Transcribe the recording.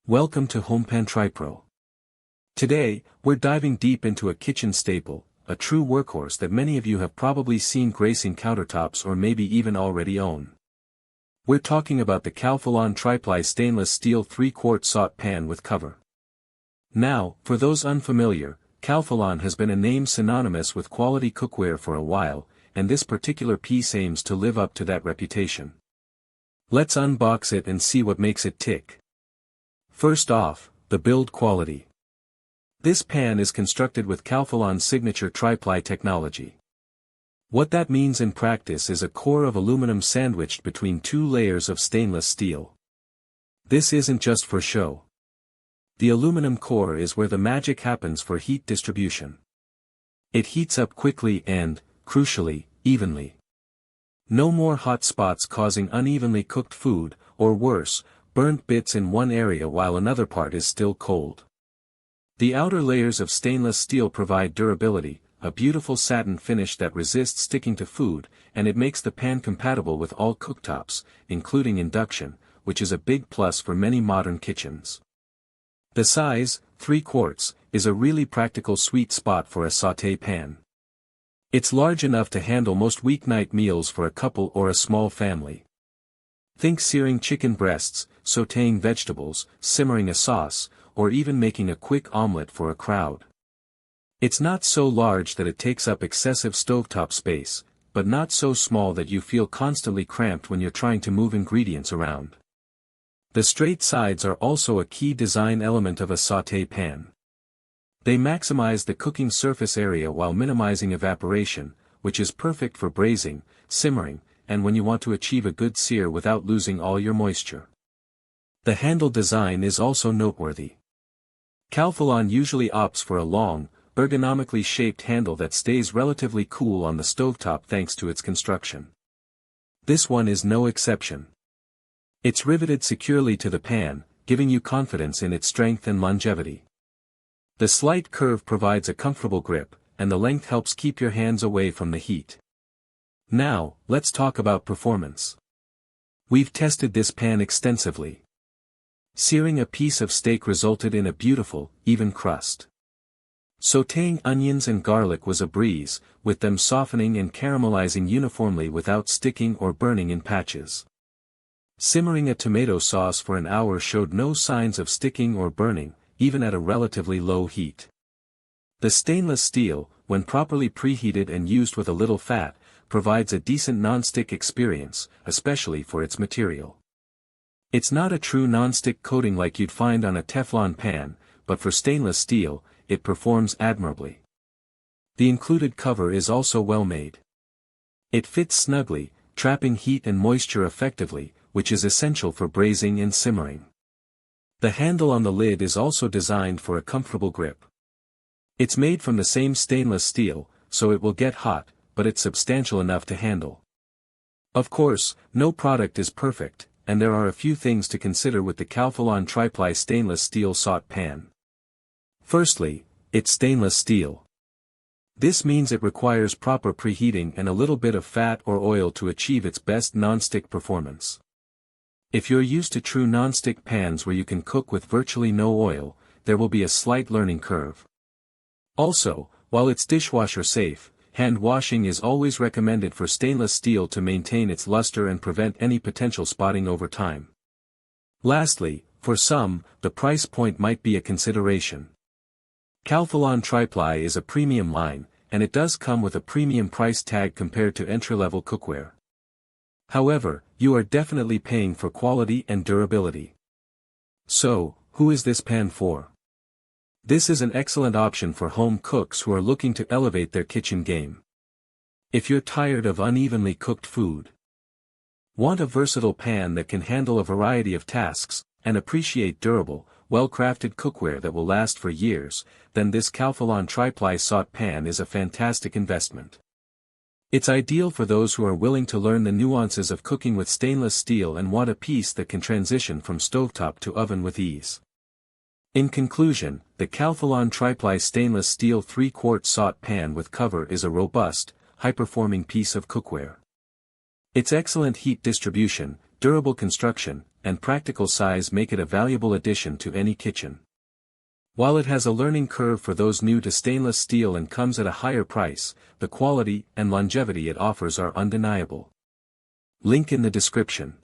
Welcome to Sauté Pan. Today, we're diving deep into a kitchen staple, a true workhorse that many of you have probably seen gracing countertops or maybe even already own. We're talking about the Calphalon Tri-Ply Stainless Steel 3-quart Sauté Pan with cover. Now, for those unfamiliar, Calphalon has been a name synonymous with quality cookware for a while, and this particular piece aims to live up to that reputation. Let's unbox it and see what makes it tick. First off, the build quality. This pan is constructed with Calphalon's signature tri-ply technology. What that means in practice is a core of aluminum sandwiched between two layers of stainless steel. This isn't just for show. The aluminum core is where the magic happens for heat distribution. It heats up quickly and, crucially, evenly. No more hot spots causing unevenly cooked food, or worse, burnt bits in one area while another part is still cold. The outer layers of stainless steel provide durability, a beautiful satin finish that resists sticking to food, and it makes the pan compatible with all cooktops, including induction, which is a big plus for many modern kitchens. The size, 3 quarts, is a really practical sweet spot for a sauté pan. It's large enough to handle most weeknight meals for a couple or a small family. Think searing chicken breasts, sautéing vegetables, simmering a sauce, or even making a quick omelette for a crowd. It's not so large that it takes up excessive stovetop space, but not so small that you feel constantly cramped when you're trying to move ingredients around. The straight sides are also a key design element of a sauté pan. They maximize the cooking surface area while minimizing evaporation, which is perfect for braising, simmering, and when you want to achieve a good sear without losing all your moisture. The handle design is also noteworthy. Calphalon usually opts for a long, ergonomically shaped handle that stays relatively cool on the stovetop thanks to its construction. This one is no exception. It's riveted securely to the pan, giving you confidence in its strength and longevity. The slight curve provides a comfortable grip, and the length helps keep your hands away from the heat. Now, let's talk about performance. We've tested this pan extensively. Searing a piece of steak resulted in a beautiful, even crust. Sautéing onions and garlic was a breeze, with them softening and caramelizing uniformly without sticking or burning in patches. Simmering a tomato sauce for an hour showed no signs of sticking or burning, even at a relatively low heat. The stainless steel, when properly preheated and used with a little fat, provides a decent non-stick experience, especially for its material. It's not a true non-stick coating like you'd find on a Teflon pan, but for stainless steel, it performs admirably. The included cover is also well made. It fits snugly, trapping heat and moisture effectively, which is essential for braising and simmering. The handle on the lid is also designed for a comfortable grip. It's made from the same stainless steel, so it will get hot, but it's substantial enough to handle. Of course, no product is perfect, and there are a few things to consider with the Calphalon Tri-Ply Stainless Steel Sauté Pan. Firstly, it's stainless steel. This means it requires proper preheating and a little bit of fat or oil to achieve its best non-stick performance. If you're used to true non-stick pans where you can cook with virtually no oil, there will be a slight learning curve. Also, while it's dishwasher safe, hand washing is always recommended for stainless steel to maintain its luster and prevent any potential spotting over time. Lastly, for some, the price point might be a consideration. Calphalon Tri-Ply is a premium line, and it does come with a premium price tag compared to entry-level cookware. However, you are definitely paying for quality and durability. So, who is this pan for? This is an excellent option for home cooks who are looking to elevate their kitchen game. If you're tired of unevenly cooked food, want a versatile pan that can handle a variety of tasks, and appreciate durable, well-crafted cookware that will last for years, then this Calphalon Tri-Ply Sauté Pan is a fantastic investment. It's ideal for those who are willing to learn the nuances of cooking with stainless steel and want a piece that can transition from stovetop to oven with ease. In conclusion, the Calphalon Tri-Ply Stainless Steel 3-quart Sauté Pan with cover is a robust, high-performing piece of cookware. Its excellent heat distribution, durable construction, and practical size make it a valuable addition to any kitchen. While it has a learning curve for those new to stainless steel and comes at a higher price, the quality and longevity it offers are undeniable. Link in the description.